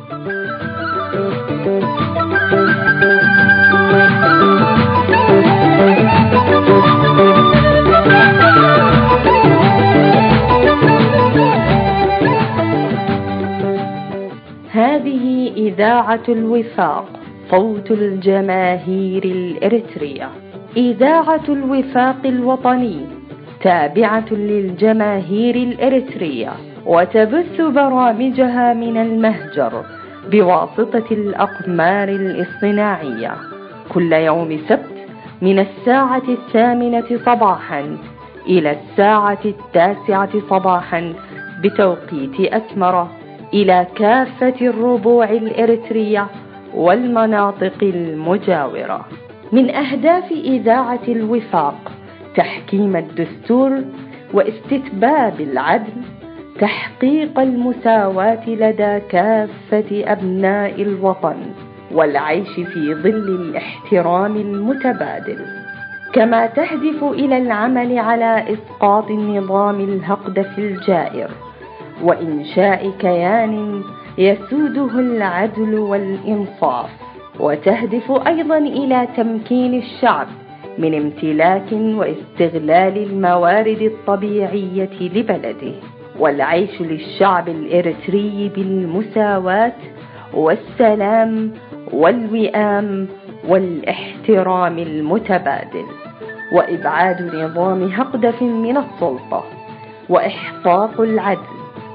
هذه إذاعة الوفاق، صوت الجماهير الإريترية. إذاعة الوفاق الوطني تابعة للجماهير الإريترية، وتبث برامجها من المهجر بواسطة الأقمار الاصطناعية كل يوم سبت من 8:00 صباحا إلى 9:00 صباحا بتوقيت أسمرة، إلى كافة الربوع الإريترية والمناطق المجاورة. من أهداف إذاعة الوفاق تحكيم الدستور واستتباب العدل، تحقيق المساواة لدى كافة أبناء الوطن، والعيش في ظل الاحترام المتبادل، كما تهدف إلى العمل على إسقاط النظام الهقدف الجائر وإنشاء كيان يسوده العدل والإنصاف، وتهدف أيضا إلى تمكين الشعب من امتلاك واستغلال الموارد الطبيعية لبلده، والعيش للشعب الإريتري بالمساواة والسلام والوئام والاحترام المتبادل، وإبعاد نظام هقدف من السلطة، وإحقاق العدل،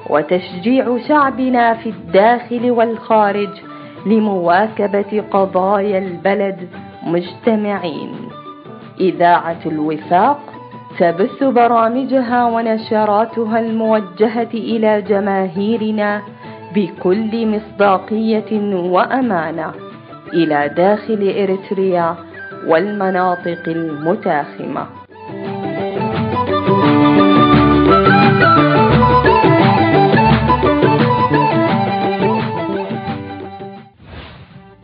وتشجيع شعبنا في الداخل والخارج لمواكبة قضايا البلد مجتمعين. إذاعة الوفاق تبث برامجها ونشراتها الموجهة إلى جماهيرنا بكل مصداقية وأمانة إلى داخل إريتريا والمناطق المتاخمة.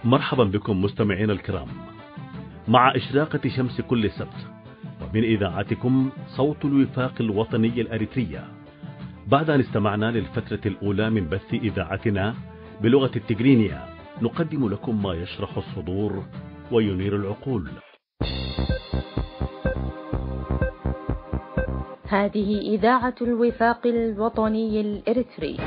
مرحبا بكم مستمعين الكرام مع إشراقة شمس كل سبت، ومن إذاعتكم صوت الوفاق الوطني الأريترية. بعد أن استمعنا للفترة الأولى من بث إذاعتنا بلغة التجرينية، نقدم لكم ما يشرح الصدور وينير العقول. هذه إذاعة الوفاق الوطني الإريتري.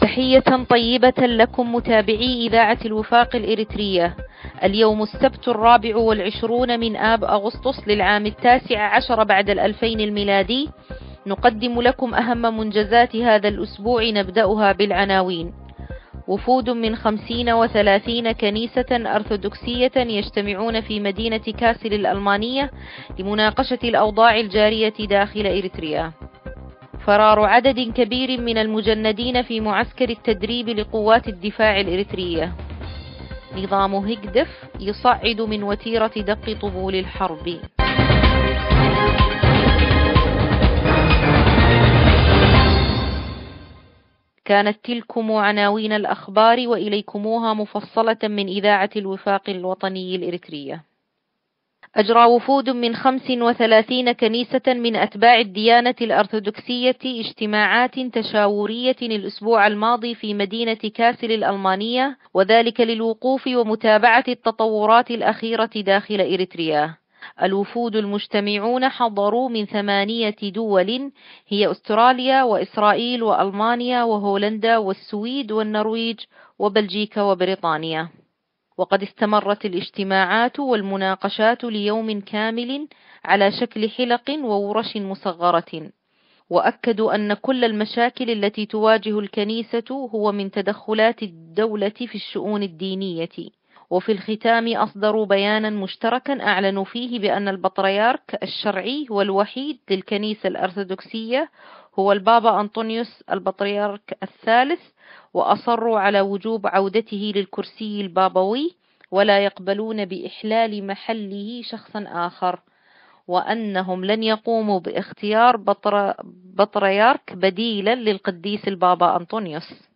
تحية طيبة لكم متابعي إذاعة الوفاق الإريترية. اليوم السبت 24 من آب أغسطس للعام 19 بعد 2000 الميلادي. نقدم لكم أهم منجزات هذا الأسبوع، نبدأها بالعناوين. وفود من 50 و30 كنيسة أرثوذكسية يجتمعون في مدينة كاسل الألمانية لمناقشة الأوضاع الجارية داخل إريتريا. فرار عدد كبير من المجندين في معسكر التدريب لقوات الدفاع الإريترية. نظام هقدف يصعد من وتيرة دق طبول الحرب. كانت تلكم عناوين الأخبار، وإليكموها مفصلة من إذاعة الوفاق الوطني الإريترية. أجرى وفود من 35 كنيسة من أتباع الديانة الأرثوذكسية اجتماعات تشاورية الأسبوع الماضي في مدينة كاسل الألمانية، وذلك للوقوف ومتابعة التطورات الأخيرة داخل إريتريا. الوفود المجتمعون حضروا من 8 دول هي أستراليا وإسرائيل وألمانيا وهولندا والسويد والنرويج وبلجيكا وبريطانيا. وقد استمرت الاجتماعات والمناقشات ليوم كامل على شكل حلق وورش مصغرة، وأكدوا أن كل المشاكل التي تواجه الكنيسة هو من تدخلات الدولة في الشؤون الدينية. وفي الختام أصدروا بيانا مشتركا أعلنوا فيه بأن البطريرك الشرعي والوحيد للكنيسة الأرثوذكسية هو البابا أنطونيوس البطريرك الثالث، وأصروا على وجوب عودته للكرسي البابوي ولا يقبلون بإحلال محله شخصا آخر. وأنهم لن يقوموا باختيار بطريرك بديلا للقديس البابا أنطونيوس.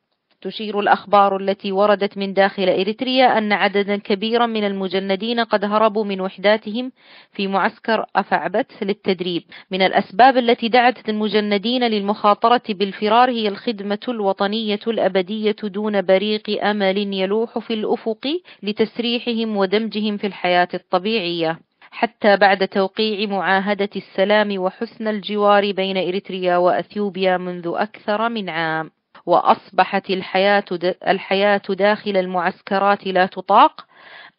تشير الأخبار التي وردت من داخل إريتريا أن عددا كبيرا من المجندين قد هربوا من وحداتهم في معسكر أفعبت للتدريب. من الأسباب التي دعت المجندين للمخاطرة بالفرار هي الخدمة الوطنية الأبدية دون بريق أمل يلوح في الأفق لتسريحهم ودمجهم في الحياة الطبيعية، حتى بعد توقيع معاهدة السلام وحسن الجوار بين إريتريا وأثيوبيا منذ أكثر من عام. وأصبحت الحياة داخل المعسكرات لا تطاق.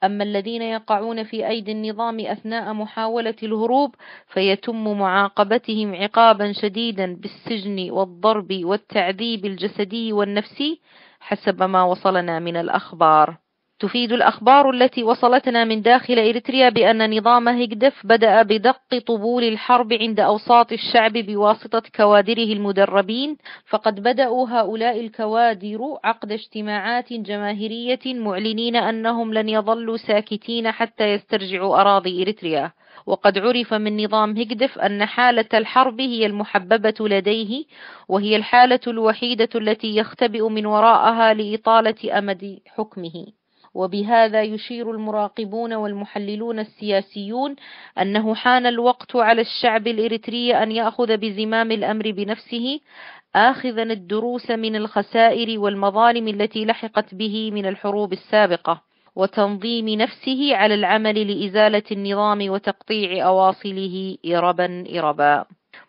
أما الذين يقعون في أيدي النظام أثناء محاولة الهروب فيتم معاقبتهم عقابا شديدا بالسجن والضرب والتعذيب الجسدي والنفسي حسب ما وصلنا من الأخبار. تفيد الأخبار التي وصلتنا من داخل إريتريا بأن نظام هيجدف بدأ بدق طبول الحرب عند أوساط الشعب بواسطة كوادره المدربين، فقد بدأوا هؤلاء الكوادر عقد اجتماعات جماهيرية معلنين أنهم لن يظلوا ساكتين حتى يسترجعوا أراضي إريتريا. وقد عرف من نظام هيجدف أن حالة الحرب هي المحببة لديه، وهي الحالة الوحيدة التي يختبئ من وراءها لإطالة أمد حكمه. وبهذا يشير المراقبون والمحللون السياسيون أنه حان الوقت على الشعب الإريتري أن يأخذ بزمام الأمر بنفسه، آخذا الدروس من الخسائر والمظالم التي لحقت به من الحروب السابقة، وتنظيم نفسه على العمل لإزالة النظام وتقطيع أواصله إربا إربا.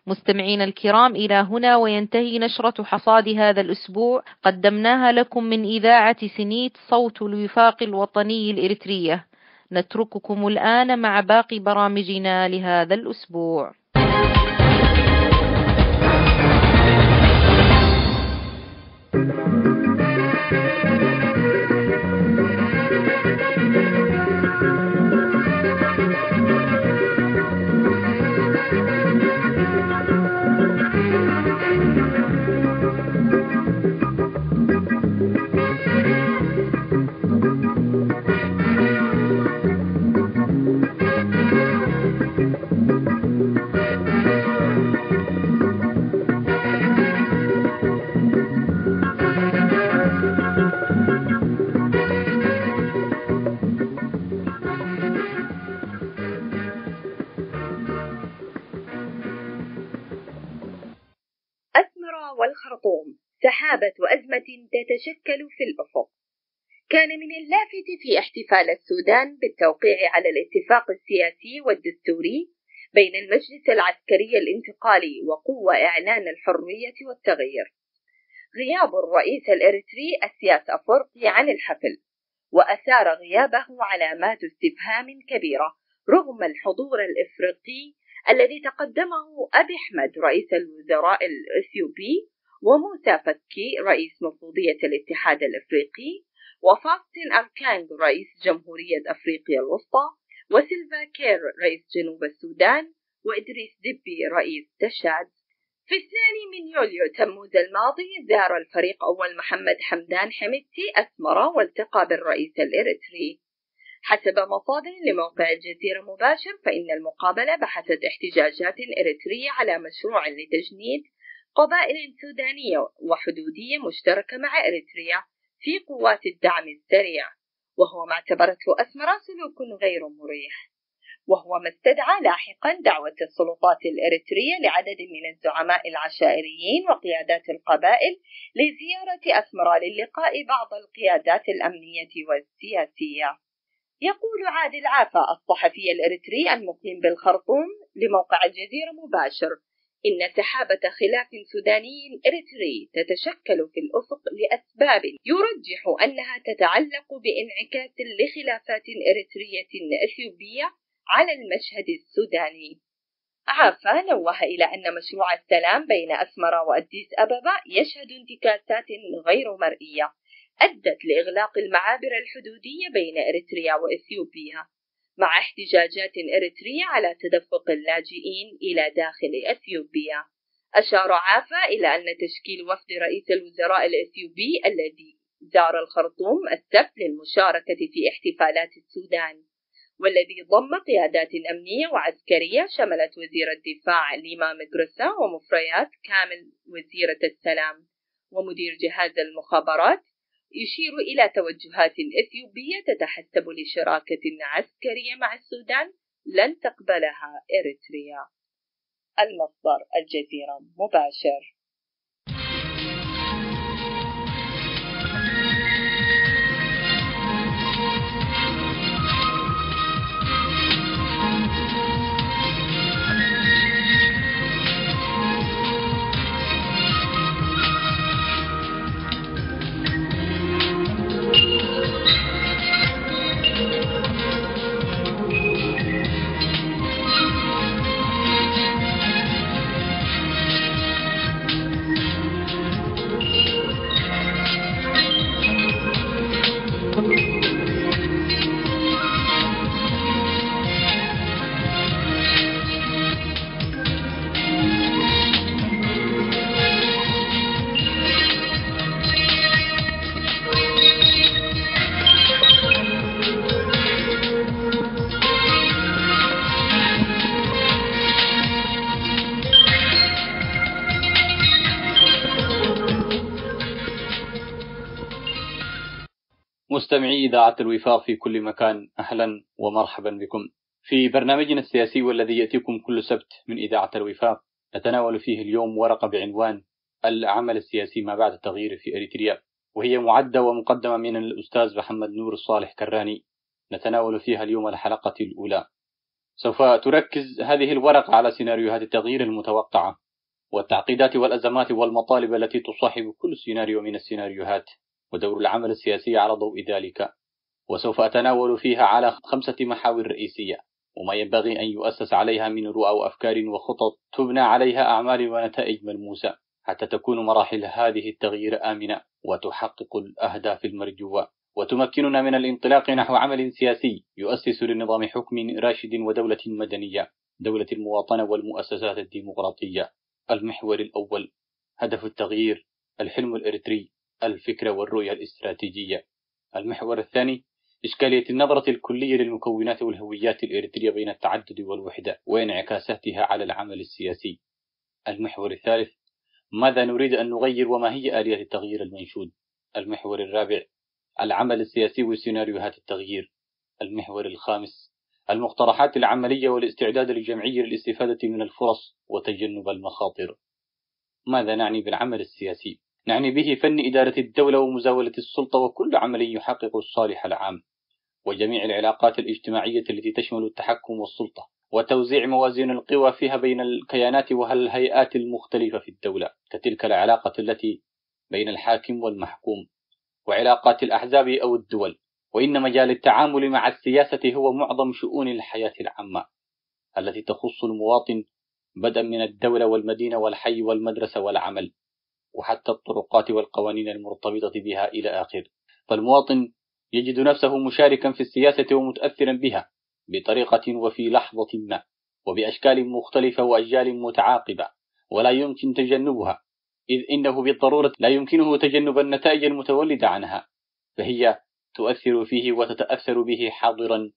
مستمعين الكرام، إلى هنا وينتهي نشرة حصاد هذا الأسبوع، قدمناها لكم من إذاعة سنيت صوت الوفاق الوطني الإريترية. نترككم الآن مع باقي برامجنا لهذا الأسبوع. والخرطوم، سحابة أزمة تتشكل في الأفق. كان من اللافت في احتفال السودان بالتوقيع على الاتفاق السياسي والدستوري بين المجلس العسكري الانتقالي وقوة إعلان الحرية والتغيير غياب الرئيس الإريتري السياس أفورقي عن الحفل، وأثار غيابه علامات استفهام كبيرة رغم الحضور الإفريقي الذي تقدمه أبي أحمد رئيس الوزراء الإثيوبي، وموسى فكي رئيس مفوضية الاتحاد الإفريقي، وفاستين أركانغ رئيس جمهورية أفريقيا الوسطى، وسيلفا كير رئيس جنوب السودان، وإدريس ديبي رئيس تشاد. في 2 من يوليو تموز الماضي زار الفريق أول محمد حمدان حميدتي أسمرة والتقى بالرئيس الإريتري. حسب مصادر لموقع الجزيرة مباشر فإن المقابلة بحثت احتجاجات إريترية على مشروع لتجنيد قبائل سودانية وحدودية مشتركة مع إريتريا في قوات الدعم السريع، وهو ما اعتبرته أسمرة سلوك غير مريح، وهو ما استدعى لاحقا دعوة السلطات الإريترية لعدد من الزعماء العشائريين وقيادات القبائل لزيارة أسمرة للقاء بعض القيادات الأمنية والسياسية. يقول عادل عافا الصحفي الإريتري المقيم بالخرطوم لموقع الجزيرة مباشر إن سحابة خلاف سوداني إريتري تتشكل في الأفق لأسباب يرجح أنها تتعلق بانعكاس لخلافات إريترية أثيوبية على المشهد السوداني. عافا نوه إلى أن مشروع السلام بين أسمرة وأديس أبابا يشهد انتكاسات غير مرئية أدت لإغلاق المعابر الحدودية بين إريتريا وإثيوبيا، مع احتجاجات إريترية على تدفق اللاجئين إلى داخل أثيوبيا. أشار عافا إلى أن تشكيل وفد رئيس الوزراء الإثيوبي الذي زار الخرطوم السبت للمشاركة في احتفالات السودان والذي ضم قيادات أمنية وعسكرية شملت وزير الدفاع ليما مدرسة ومفريات كامل وزيرة السلام ومدير جهاز المخابرات، يشير إلى توجهات إثيوبية تتحسب لشراكة عسكرية مع السودان لن تقبلها إريتريا. المصدر: الجزيرة مباشر. مستمعي إذاعة الوفاق في كل مكان، أهلا ومرحبا بكم في برنامجنا السياسي والذي يأتيكم كل سبت من إذاعة الوفاق. نتناول فيه اليوم ورقة بعنوان العمل السياسي ما بعد التغيير في إريتريا، وهي معدة ومقدمة من الأستاذ محمد نور الصالح كراني. نتناول فيها اليوم الحلقة الأولى. سوف تركز هذه الورقة على سيناريوهات التغيير المتوقعة والتعقيدات والأزمات والمطالب التي تصاحب كل سيناريو من السيناريوهات، ودور العمل السياسي على ضوء ذلك. وسوف أتناول فيها على 5 محاور رئيسية، وما ينبغي أن يؤسس عليها من رؤى وأفكار وخطط تبنى عليها أعمال ونتائج ملموسة، حتى تكون مراحل هذه التغيير آمنة وتحقق الأهداف المرجوة، وتمكننا من الانطلاق نحو عمل سياسي يؤسس لنظام حكم راشد ودولة مدنية، دولة المواطنة والمؤسسات الديمقراطية. المحور الأول: هدف التغيير، الحلم الإريتري، الفكرة والرؤية الاستراتيجية. المحور الثاني: إشكالية النظرة الكلية للمكونات والهويات الإريترية بين التعدد والوحدة وانعكاساتها على العمل السياسي. المحور الثالث: ماذا نريد أن نغير وما هي آلية التغيير المنشود. المحور الرابع: العمل السياسي وسيناريوهات التغيير. المحور الخامس: المقترحات العملية والاستعداد الجمعي للاستفادة من الفرص وتجنب المخاطر. ماذا نعني بالعمل السياسي؟ نعني به فن إدارة الدولة ومزاولة السلطة وكل عمل يحقق الصالح العام، وجميع العلاقات الاجتماعية التي تشمل التحكم والسلطة، وتوزيع موازين القوى فيها بين الكيانات والهيئات المختلفة في الدولة، كتلك العلاقة التي بين الحاكم والمحكوم، وعلاقات الأحزاب أو الدول. وإن مجال التعامل مع السياسة هو معظم شؤون الحياة العامة التي تخص المواطن، بدءا من الدولة والمدينة والحي والمدرسة والعمل، وحتى الطرقات والقوانين المرتبطة بها إلى آخر. فالمواطن يجد نفسه مشاركا في السياسة ومتأثرا بها بطريقة وفي لحظة ما وبأشكال مختلفة وأجيال متعاقبة، ولا يمكن تجنبها، إذ إنه بالضرورة لا يمكنه تجنب النتائج المتولدة عنها، فهي تؤثر فيه وتتأثر به حاضرا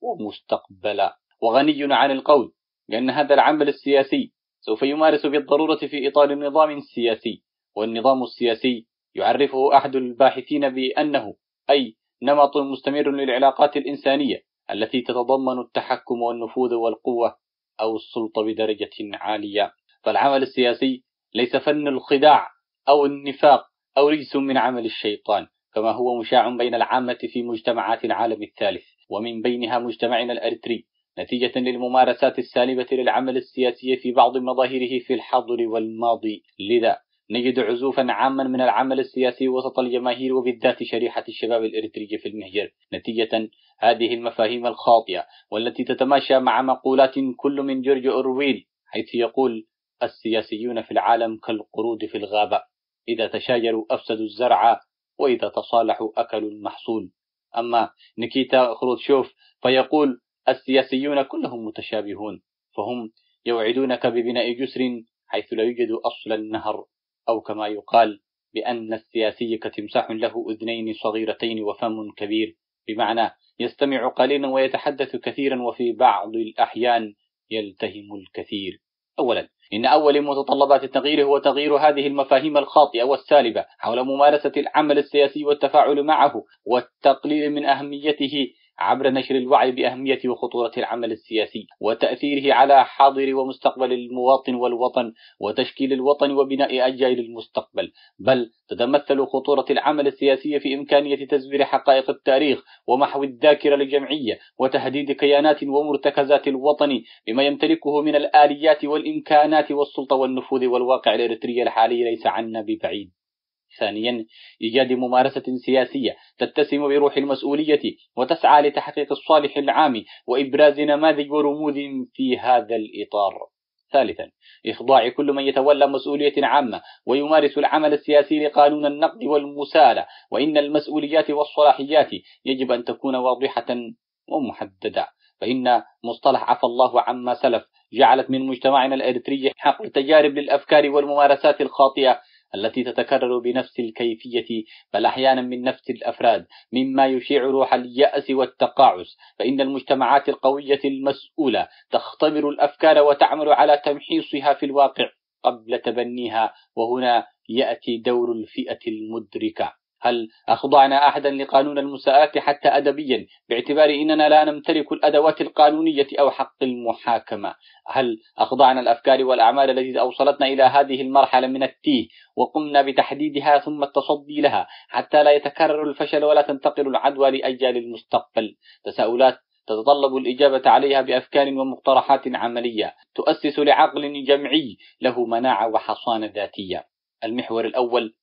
ومستقبلا. وغني عن القول بأن هذا العمل السياسي سوف يمارس بالضرورة في إطار النظام السياسي، والنظام السياسي يعرفه أحد الباحثين بأنه أي نمط مستمر للعلاقات الإنسانية التي تتضمن التحكم والنفوذ والقوة أو السلطة بدرجة عالية. فالعمل السياسي ليس فن الخداع أو النفاق أو رجس من عمل الشيطان، كما هو مشاع بين العامة في مجتمعات العالم الثالث، ومن بينها مجتمعنا الأريتري، نتيجة للممارسات السالبة للعمل السياسي في بعض مظاهره في الحاضر والماضي. لذا نجد عزوفا عاما من العمل السياسي وسط الجماهير وبالذات شريحة الشباب الإريتري في المهجر، نتيجة هذه المفاهيم الخاطئة والتي تتماشى مع مقولات كل من جورج أورويل، حيث يقول: السياسيون في العالم كالقرود في الغابة، إذا تشاجروا أفسدوا الزرع، وإذا تصالحوا أكلوا المحصول. أما نيكيتا خروتشوف فيقول: السياسيون كلهم متشابهون، فهم يوعدونك ببناء جسر حيث لا يوجد أصل النهر، أو كما يقال بأن السياسي كتمساح له أذنين صغيرتين وفم كبير، بمعنى يستمع قليلا ويتحدث كثيرا، وفي بعض الأحيان يلتهم الكثير. أولا، إن أول متطلبات التغيير هو تغيير هذه المفاهيم الخاطئة والسالبة حول ممارسة العمل السياسي والتفاعل معه، والتقليل من أهميته عبر نشر الوعي بأهمية وخطورة العمل السياسي وتأثيره على حاضر ومستقبل المواطن والوطن وتشكيل الوطن وبناء أجيال المستقبل. بل تتمثل خطورة العمل السياسي في إمكانية تزوير حقائق التاريخ ومحو الذاكرة الجمعية وتهديد كيانات ومرتكزات الوطن بما يمتلكه من الآليات والإمكانات والسلطة والنفوذ، والواقع الإريتري الحالي ليس عنا ببعيد. ثانيا، إيجاد ممارسة سياسية تتسم بروح المسؤولية وتسعى لتحقيق الصالح العام وإبراز نماذج ورموز في هذا الإطار. ثالثا، إخضاع كل من يتولى مسؤولية عامة ويمارس العمل السياسي لقانون النقد والمسالة، وإن المسؤوليات والصلاحيات يجب أن تكون واضحة ومحددة، فإن مصطلح عفى الله عما سلف جعلت من مجتمعنا الإريتري حقل تجارب للأفكار والممارسات الخاطئة التي تتكرر بنفس الكيفية بل أحيانا من نفس الأفراد، مما يشيع روح اليأس والتقاعس. فإن المجتمعات القوية المسؤولة تختبر الأفكار وتعمل على تمحيصها في الواقع قبل تبنيها، وهنا يأتي دور الفئة المدركة. هل أخضعنا أحدا لقانون المساءلة حتى أدبيا باعتبار أننا لا نمتلك الأدوات القانونية أو حق المحاكمة؟ هل أخضعنا الأفكار والأعمال التي أوصلتنا إلى هذه المرحلة من التيه وقمنا بتحديدها ثم التصدي لها حتى لا يتكرر الفشل ولا تنتقل العدوى لأجيال المستقبل؟ تساؤلات تتطلب الإجابة عليها بأفكار ومقترحات عملية تؤسس لعقل جمعي له مناعة وحصانة ذاتية. المحور الأول: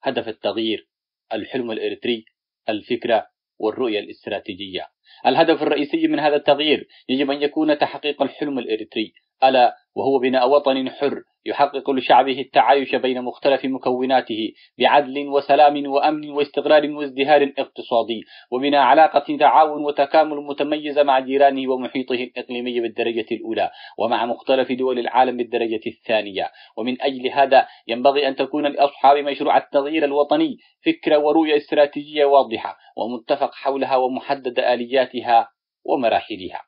هدف التغيير، الحلم الإريتري، الفكرة والرؤية الاستراتيجية. الهدف الرئيسي من هذا التغيير يجب أن يكون تحقيق الحلم الإريتري، ألا وهو بناء وطن حر يحقق لشعبه التعايش بين مختلف مكوناته بعدل وسلام وأمن واستقرار وازدهار اقتصادي، وبناء علاقة تعاون وتكامل متميزة مع جيرانه ومحيطه الإقليمي بالدرجة الأولى ومع مختلف دول العالم بالدرجة الثانية. ومن أجل هذا ينبغي أن تكون لأصحاب مشروع التغيير الوطني فكرة ورؤية استراتيجية واضحة ومتفق حولها ومحدد آلياتها ومراحلها.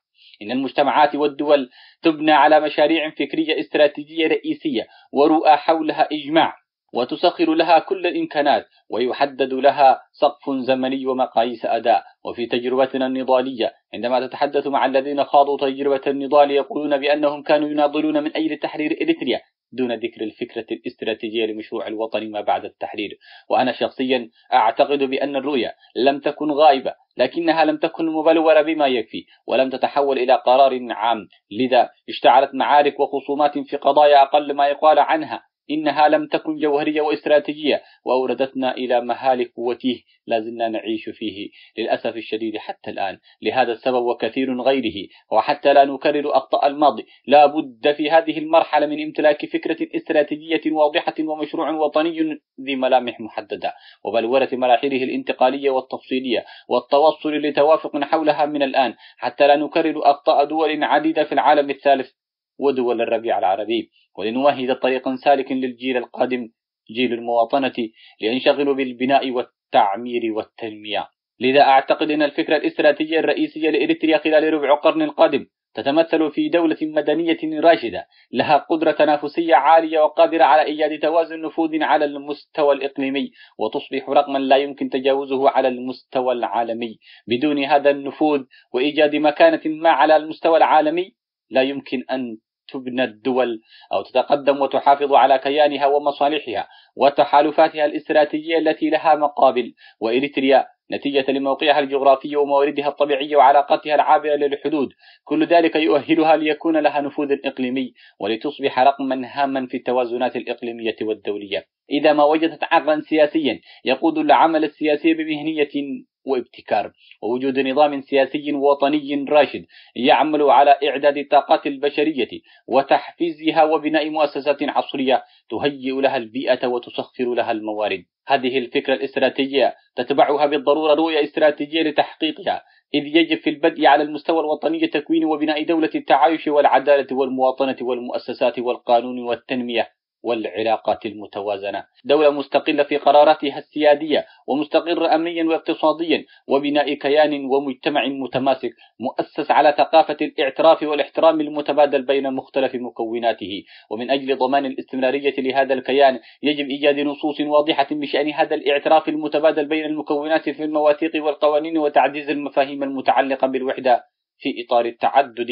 إن المجتمعات والدول تبنى على مشاريع فكرية استراتيجية رئيسية ورؤى حولها إجماع، وتسخر لها كل الإمكانات ويحدد لها سقف زمني ومقاييس أداء. وفي تجربتنا النضالية عندما تتحدث مع الذين خاضوا تجربة النضال يقولون بأنهم كانوا يناضلون من أجل تحرير إريتريا دون ذكر الفكرة الاستراتيجية لمشروع الوطن ما بعد التحرير. وأنا شخصيا أعتقد بأن الرؤية لم تكن غائبة، لكنها لم تكن مبلورة بما يكفي ولم تتحول إلى قرار عام، لذا اشتعلت معارك وخصومات في قضايا أقل ما يقال عنها إنها لم تكن جوهرية واستراتيجية، وأوردتنا إلى مهالك وتيه لا زلنا نعيش فيه للأسف الشديد حتى الآن. لهذا السبب وكثير غيره، وحتى لا نكرر أخطاء الماضي، لا بد في هذه المرحلة من امتلاك فكرة استراتيجية واضحة ومشروع وطني ذي ملامح محددة، وبلورة مراحله الانتقالية والتفصيلية والتوصل لتوافق حولها من الآن، حتى لا نكرر أخطاء دول عديدة في العالم الثالث ودول الربيع العربي، ولنمهد طريقا سالك للجيل القادم جيل المواطنة لينشغلوا بالبناء والتعمير والتنمية. لذا أعتقد أن الفكرة الاستراتيجية الرئيسية لإريتريا خلال ربع قرن القادم تتمثل في دولة مدنية راشدة لها قدرة تنافسية عالية وقادرة على إيجاد توازن نفوذ على المستوى الإقليمي، وتصبح رقما لا يمكن تجاوزه على المستوى العالمي. بدون هذا النفوذ وإيجاد مكانة ما على المستوى العالمي لا يمكن أن تبنى الدول أو تتقدم وتحافظ على كيانها ومصالحها وتحالفاتها الاستراتيجية التي لها مقابل. وإريتريا نتيجة لموقعها الجغرافي ومواردها الطبيعية وعلاقاتها العابرة للحدود، كل ذلك يؤهلها ليكون لها نفوذ إقليمي ولتصبح رقما هاما في التوازنات الإقليمية والدولية، إذا ما وجدت عقلا سياسيا يقود العمل السياسي بمهنية وابتكار، ووجود نظام سياسي وطني راشد يعمل على إعداد الطاقات البشرية وتحفيزها وبناء مؤسسات عصرية تهيئ لها البيئة وتسخر لها الموارد. هذه الفكرة الاستراتيجية تتبعها بالضرورة رؤية استراتيجية لتحقيقها، إذ يجب في البدء على المستوى الوطني تكوين وبناء دولة التعايش والعدالة والمواطنة والمؤسسات والقانون والتنمية والعلاقات المتوازنة، دولة مستقلة في قراراتها السيادية ومستقرة أمنيا واقتصاديا، وبناء كيان ومجتمع متماسك مؤسس على ثقافة الاعتراف والاحترام المتبادل بين مختلف مكوناته. ومن أجل ضمان الاستمرارية لهذا الكيان يجب إيجاد نصوص واضحة بشأن هذا الاعتراف المتبادل بين المكونات في المواثيق والقوانين، وتعزيز المفاهيم المتعلقة بالوحدة في إطار التعدد،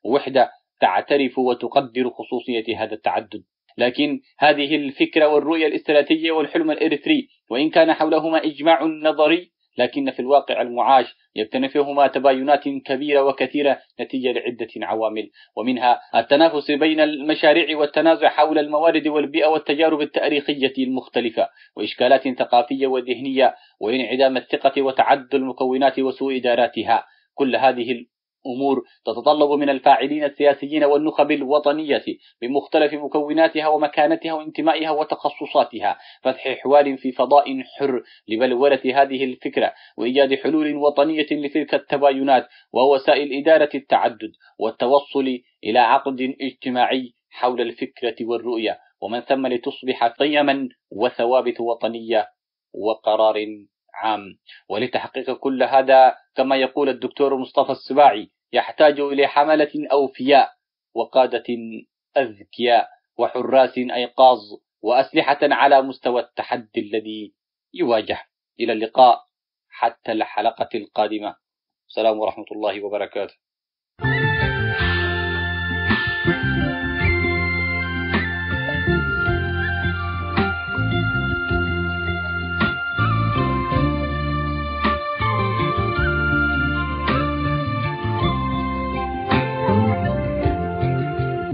وحدة تعترف وتقدر خصوصية هذا التعدد. لكن هذه الفكرة والرؤية الاستراتيجية والحلم الإريتري وإن كان حولهما إجماع نظري، لكن في الواقع المعاش يكتنفهما تباينات كبيرة وكثيرة نتيجة لعدة عوامل، ومنها التنافس بين المشاريع والتنازع حول الموارد والبيئة والتجارب التاريخية المختلفة وإشكالات ثقافية وذهنية وانعدام الثقة وتعدد المكونات وسوء إداراتها. كل هذه الأمور تتطلب من الفاعلين السياسيين والنخب الوطنية بمختلف مكوناتها ومكانتها وانتمائها وتخصصاتها فتح حوار في فضاء حر لبلورة هذه الفكرة وإيجاد حلول وطنية لتلك التباينات ووسائل إدارة التعدد والتوصل إلى عقد اجتماعي حول الفكرة والرؤية، ومن ثم لتصبح قيما وثوابت وطنية وقرار عام. ولتحقيق كل هذا كما يقول الدكتور مصطفى السباعي يحتاج إلى حملة أوفياء وقادة أذكياء وحراس أيقاظ وأسلحة على مستوى التحدي الذي يواجه. إلى اللقاء حتى الحلقة القادمة. السلام ورحمة الله وبركاته.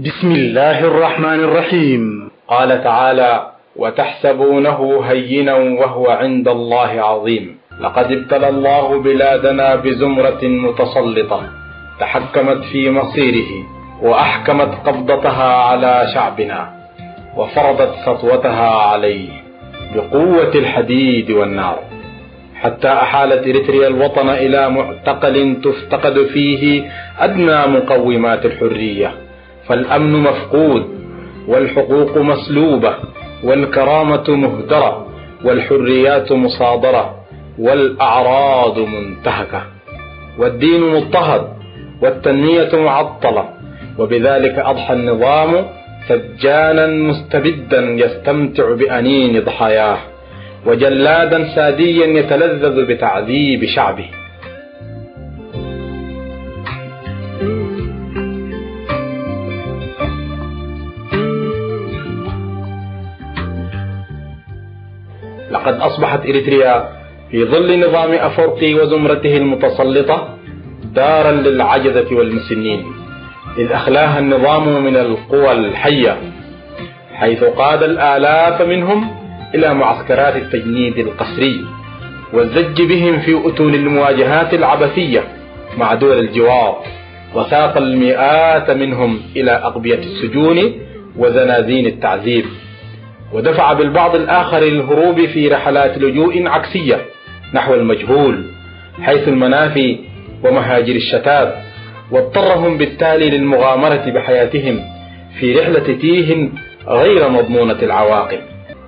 بسم الله الرحمن الرحيم. قال تعالى: وتحسبونه هينا وهو عند الله عظيم. لقد ابتلى الله بلادنا بزمرة متسلطة تحكمت في مصيره وأحكمت قبضتها على شعبنا وفرضت سطوتها عليه بقوة الحديد والنار، حتى أحالت إريتريا الوطن إلى معتقل تفتقد فيه أدنى مقومات الحرية، فالأمن مفقود والحقوق مسلوبة والكرامة مهدرة والحريات مصادرة والأعراض منتهكة والدين مضطهد والتنمية معطلة، وبذلك أضحى النظام سجانا مستبدا يستمتع بأنين ضحاياه وجلادا ساديا يتلذذ بتعذيب شعبه. لقد أصبحت إريتريا في ظل نظام أفورقي وزمرته المتسلطة دارا للعجزة والمسنين، إذ أخلاها النظام من القوى الحية، حيث قاد الآلاف منهم إلى معسكرات التجنيد القسري والزج بهم في أتون المواجهات العبثية مع دول الجوار، وساق المئات منهم إلى أقبية السجون وزنازين التعذيب، ودفع بالبعض الآخر للهروب في رحلات لجوء عكسية نحو المجهول حيث المنافي ومهاجر الشتات، واضطرهم بالتالي للمغامرة بحياتهم في رحلة تيه غير مضمونة العواقب.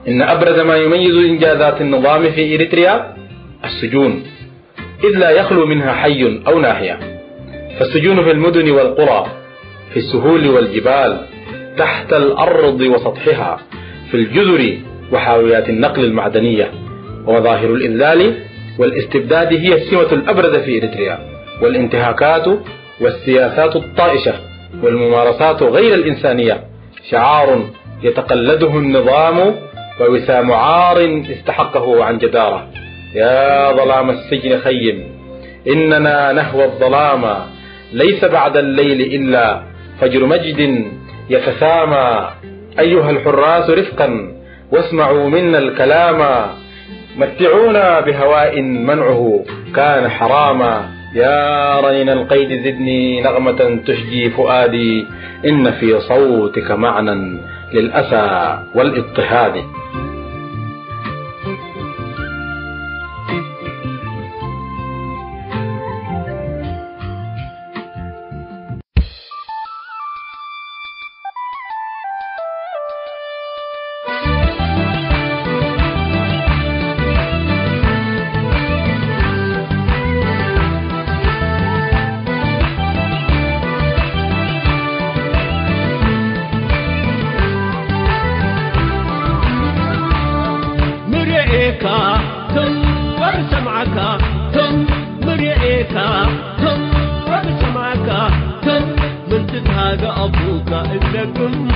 إن أبرز ما يميز إنجازات النظام في إريتريا السجون، إذ لا يخلو منها حي أو ناحية، فالسجون في المدن والقرى، في السهول والجبال، تحت الأرض وسطحها، في الجزر وحاويات النقل المعدنية. ومظاهر الإذلال والاستبداد هي السمة الأبرز في إريتريا، والانتهاكات والسياسات الطائشة والممارسات غير الإنسانية شعار يتقلده النظام ووسام عار استحقه عن جدارة. يا ظلام السجن خيم، إننا نهوى الظلام، ليس بعد الليل إلا فجر مجد يتسامى. أيها الحراس رفقا واسمعوا منا الكلام، متعونا بهواء منعه كان حراما. يا رين القيد زدني نغمة تشجي فؤادي، إن في صوتك معنى للأسى والاضطهاد. مرئيكا تنور سمعك تن مرئيكا تنور سمعك تن من تتهاج أبوك إنكم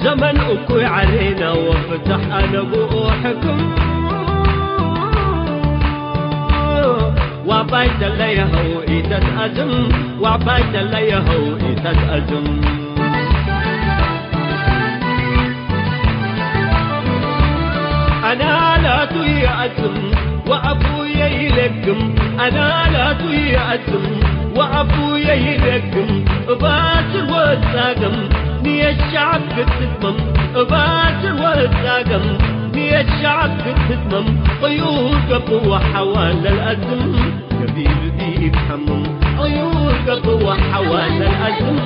زمن أكوي علينا وفتح أنا بوحكم وعبايد اللي يهو إيتت أزم وعبايد اللي يهو إيتت أزم أنا لا توي أزم وأبويا يلقم أنا لا توي أزم وأبويا يلقم باسر والساقم نية الشعب كتتمم باسر والساقم نية الشعب كتتمم طيور قبوة حوال الأزم كبير دي بحمم طيور قبوة حوال الأزم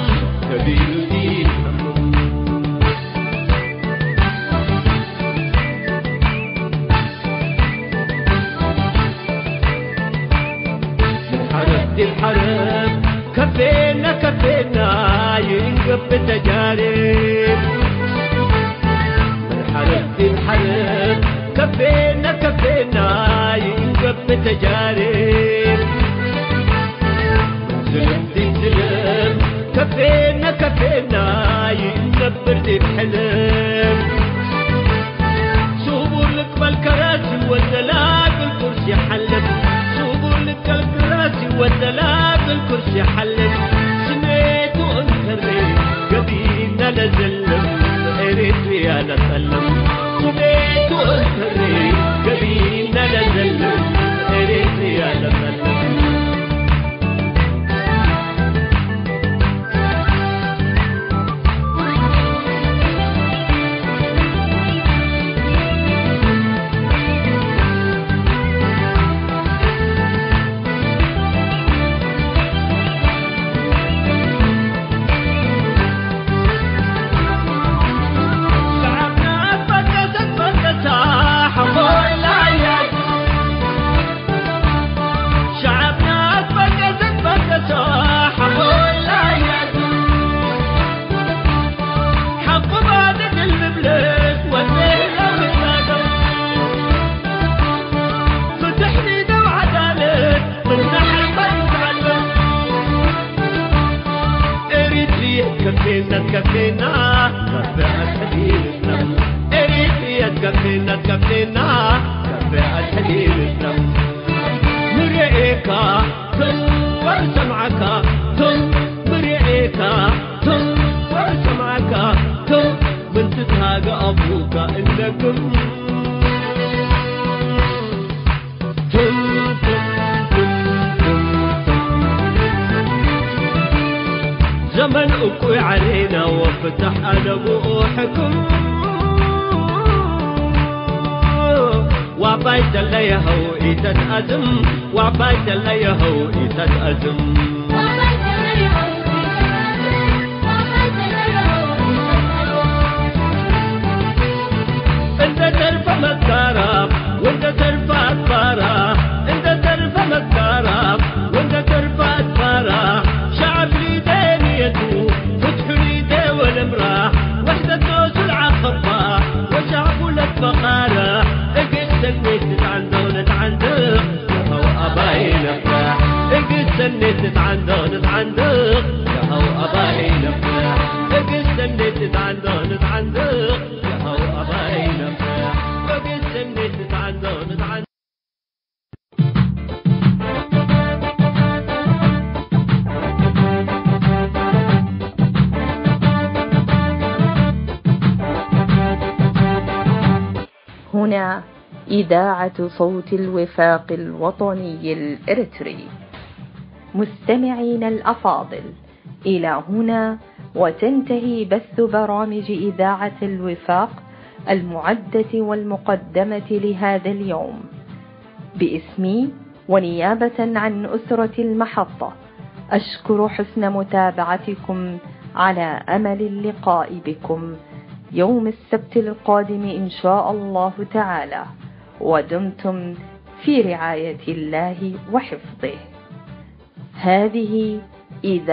كبير دي بحمم الحرب كفينا كفينا ينقب تجارب الحرب كفينا كفينا ينقب تجارب زلم دي زلم كفينا كفينا ينقبر دي بحلم صوبوا لك بالكراسي والزلاق الكرسي حلت صوبوا لك الكراسي والزلاق الكرسي حلت سميت وانكري قبينا لزلم إريتريا لسلم سميت وانكري قبينا لزلم إريتريا لسلم كفينا كفاءة حديد النم إريتريا كفينا كفاءة حديد النم مرئيكا تنور سمعك تن مرئيكا تنور سمعك تن من تتهاج أبوك إنكم زمن أكوي علينا وفتح أنا بوحكم وعبايد اللي يهو إيتت أزم وعبايد اللي يهو إيتت أزم انت ترفع مكارب وانت ترفع أدبارة انت ترفع مكارب وانت ترفع أدبارة شعب ليدين يدو فتح ليدي والمراه وحدة توز العقبة وشعب لك فقارة اقل سنيت عندون عندك يهو أباي نفرح اقل سنيت عندون عندك يهو أباي نفرح اقل سنيت عندون عندك يهو أباي نفرح اقل سنيت عندون عندك هنا إذاعة صوت الوفاق الوطني الإريتري. مستمعين الأفاضل، إلى هنا وتنتهي بث برامج إذاعة الوفاق المعدة والمقدمة لهذا اليوم. باسمي ونيابة عن أسرة المحطة أشكر حسن متابعتكم على أمل اللقاء بكم يوم السبت القادم إن شاء الله تعالى، ودمتم في رعاية الله وحفظه. هذه إذاعة